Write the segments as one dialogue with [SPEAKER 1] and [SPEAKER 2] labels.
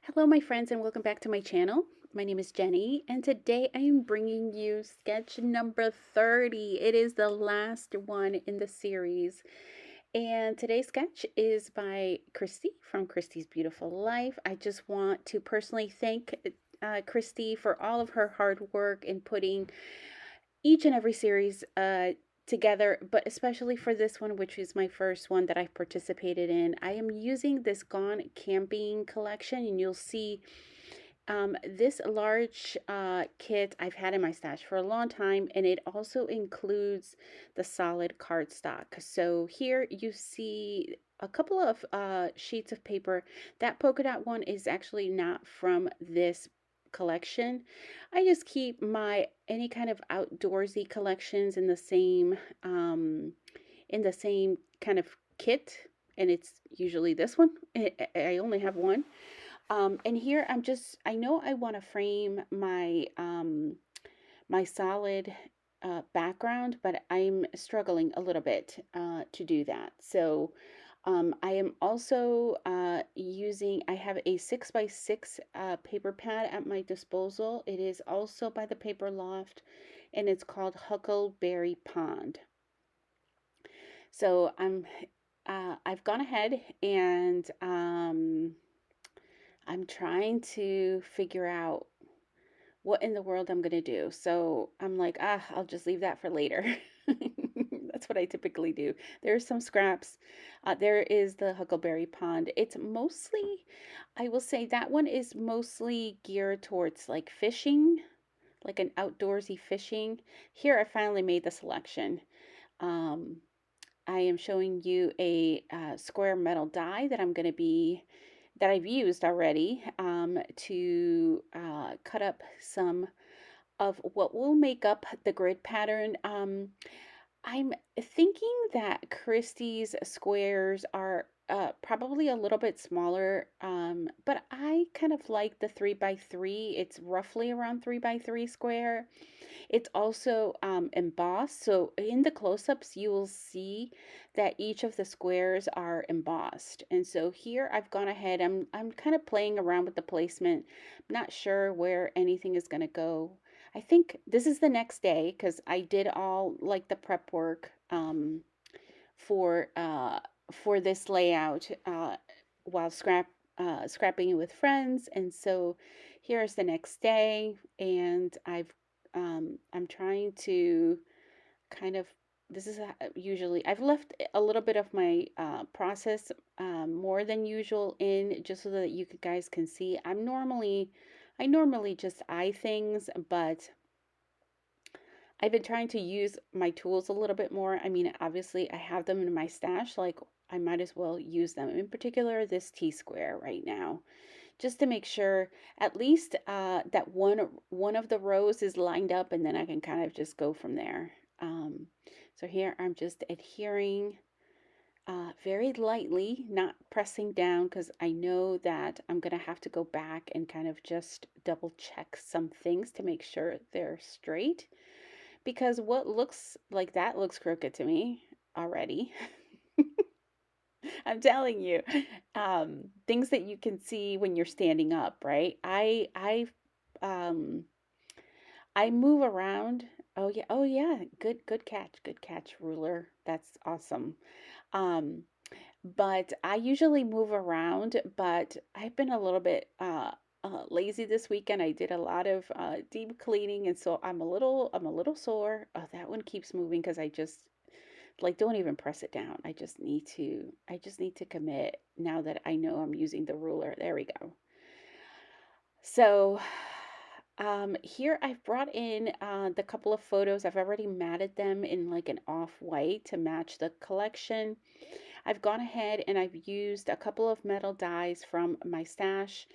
[SPEAKER 1] Hello, my friends, and welcome back to my channel. My name is Jenny, and today I am bringing you sketch number 30. It is the last one in the series. And today's sketch is by Christy from Christy's Beautiful Life. I just want to personally thank Christy for all of her hard work in putting each and every series together, but especially for this one, which is my first one that I've participated in. I am using this Gone Camping collection, and you'll see this large kit I've had in my stash for a long time, and it also includes the solid cardstock. So here you see a couple of sheets of paper. That polka dot one is actually not from this collection. I just keep my any kind of outdoorsy collections in the same kind of kit, and it's usually this one. I only have one. And here I know I want to frame my solid background, but I'm struggling a little bit to do that. So I am also I have a 6x6 paper pad at my disposal. It is also by the Paper Loft, and it's called Huckleberry Pond. So I've gone ahead and I'm trying to figure out what in the world I'm going to do. So I'm like, I'll just leave that for later. That's what I typically do. There's some scraps. There is the Huckleberry Pond. It's mostly, I will say that one is mostly geared towards like fishing, like an outdoorsy fishing. Here I finally made the selection. Um, I am showing you a square metal die that I've used already to cut up some of what will make up the grid pattern. I'm thinking that Christie's squares are probably a little bit smaller, but I kind of like the 3x3. It's roughly around 3x3 square. It's also embossed. So in the close-ups, you will see that each of the squares are embossed. And so here I've gone ahead, I'm kind of playing around with the placement. I'm not sure where anything is going to go. I think this is the next day because I did all like the prep work for uh, for this layout while scrapping it with friends. And so here's the next day, and I'm trying to kind of this is usually I've left a little bit of my process more than usual in just so that you guys can see. I normally just eye things, but I've been trying to use my tools a little bit more. I mean, obviously I have them in my stash, like I might as well use them. In particular, this T-square right now, just to make sure at least that one of the rows is lined up, and then I can kind of just go from there. So here I'm just adhering very lightly, not pressing down, because I know that I'm going to have to go back and kind of just double check some things to make sure they're straight. Because what looks like that looks crooked to me already. I'm telling you, things that you can see when you're standing up, right? Um, I move around. Oh yeah, good catch, ruler. That's awesome. Um, but I usually move around, but I've been a little bit lazy this weekend. I did a lot of deep cleaning, and so I'm a little sore. Oh, that one keeps moving because I just like don't even press it down. I just need to commit now that I know I'm using the ruler. There we go. So here I've brought in the couple of photos. I've already matted them in like an off-white to match the collection. I've gone ahead and I've used a couple of metal dies from my stash.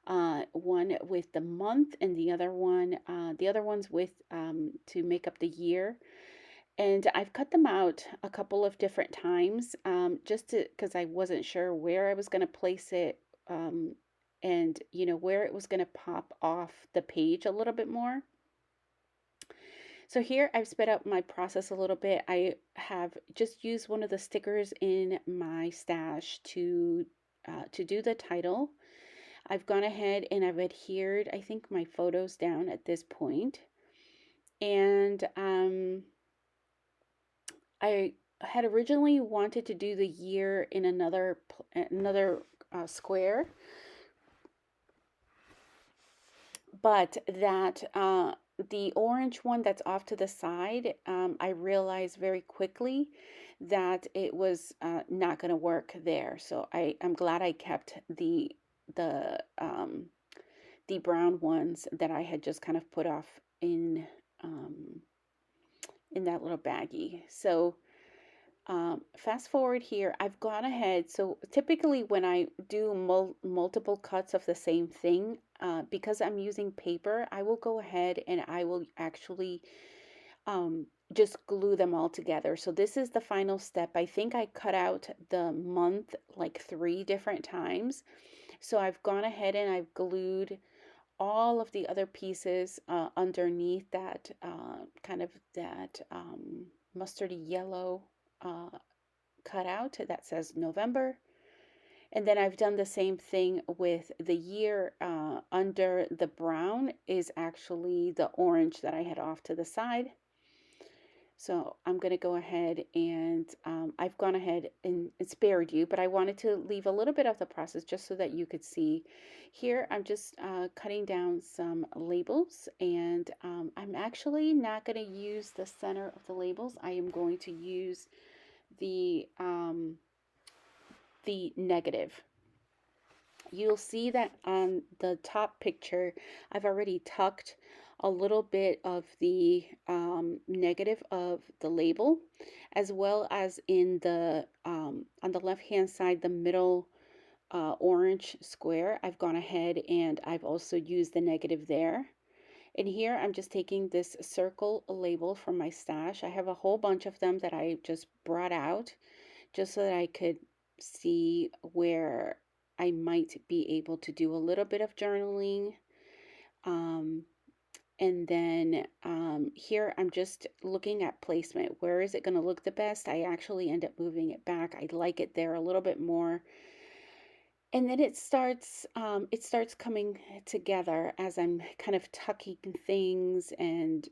[SPEAKER 1] One with the month, and the other one's with to make up the year. And I've cut them out a couple of different times, just to because I wasn't sure where I was going to place it, and where it was going to pop off the page a little bit more. So here I've sped up my process a little bit. I have just used one of the stickers in my stash to do the title. I've gone ahead and I've adhered, I think, my photos down at this point. And I had originally wanted to do the year in another square, but that the orange one that's off to the side, I realized very quickly that it was not going to work there. So I'm glad I kept the um, the brown ones that I had just kind of put off um, in that little baggie. So fast forward here, I've gone ahead. So typically when I do multiple cuts of the same thing, because I'm using paper, I will go ahead and I will actually just glue them all together. So this is the final step. I think I cut out the month like 3 different times. So I've gone ahead and I've glued all of the other pieces underneath that kind of that mustardy yellow uh, cutout that says November. And then I've done the same thing with the year. Under the brown is actually the orange that I had off to the side. So I'm going to go ahead and I've gone ahead and spared you, but I wanted to leave a little bit of the process just so that you could see. Here, I'm just cutting down some labels, and I'm actually not going to use the center of the labels. I am going to use the negative. You'll see that on the top picture, I've already tucked a little bit of the negative of the label, as well as in the on the left hand side, the middle orange square. I've gone ahead and I've also used the negative there. And here I'm just taking this circle label from my stash. I have a whole bunch of them that I just brought out just so that I could see where I might be able to do a little bit of journaling. Um, and then here I'm just looking at placement. Where is it going to look the best? I actually end up moving it back. I like it there a little bit more. And then it starts coming together as I'm kind of tucking things and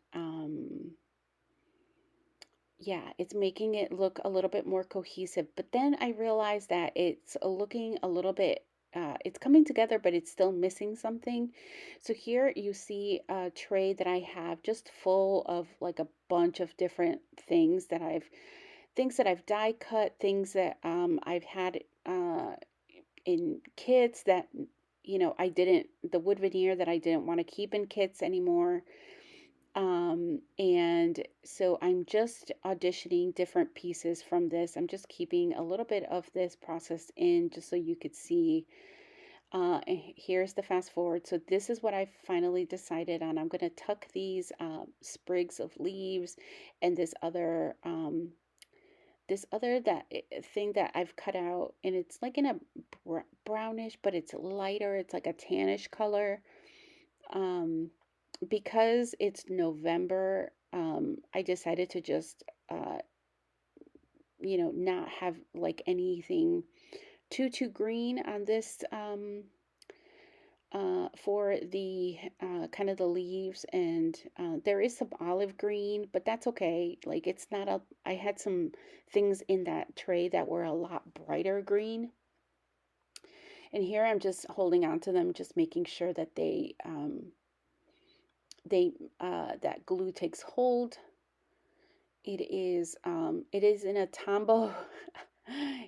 [SPEAKER 1] yeah, it's making it look a little bit more cohesive. But then I realized that it's looking a little bit, it's coming together, but it's still missing something. So here you see a tray that I have just full of like a bunch of different things that I've die cut, things that I've had in kits that, the wood veneer that I didn't want to keep in kits anymore. And so I'm just auditioning different pieces from this. I'm just keeping a little bit of this process in just so you could see. Here's the fast forward. So this is what I finally decided on. I'm going to tuck these sprigs of leaves and this other thing that I've cut out, and it's like in a brownish, but it's lighter. It's like a tannish color. Um, because it's November, I decided to just, not have like anything too green on this for the kind of the leaves, and there is some olive green, but that's okay. Like it's not a, I had some things in that tray that were a lot brighter green. And here I'm just holding on to them, just making sure that they that glue takes hold. It is in a Tombow.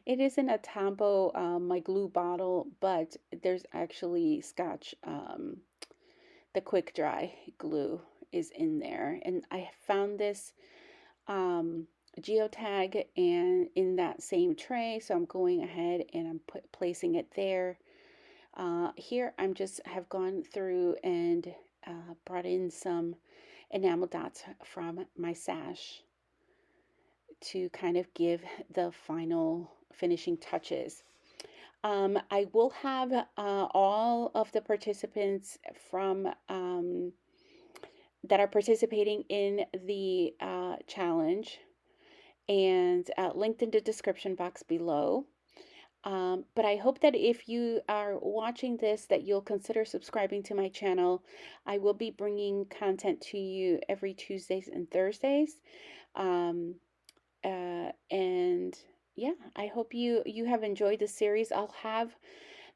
[SPEAKER 1] It is in a Tombow, my glue bottle, but there's actually Scotch, the quick dry glue is in there. And I found this geotag and in that same tray, so I'm going ahead and I'm placing it there. Here I'm just have gone through and brought in some enamel dots from my sash to kind of give the final finishing touches. I will have all of the participants from that are participating in the challenge and linked in the description box below. But I hope that if you are watching this, that you'll consider subscribing to my channel. I will be bringing content to you every Tuesdays and Thursdays. Um, and yeah, I hope you have enjoyed the series. I'll have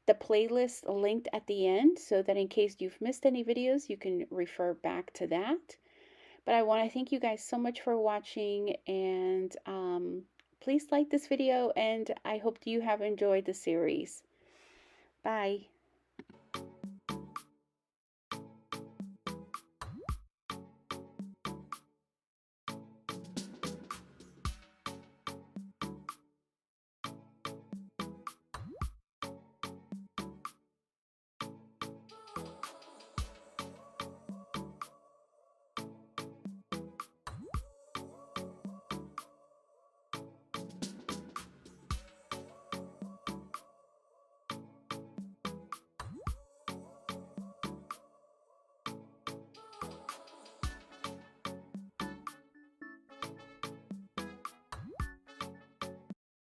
[SPEAKER 1] the playlist linked at the end so that in case you've missed any videos, you can refer back to that. But I want to thank you guys so much for watching, and please like this video, and I hope you have enjoyed the series. Bye.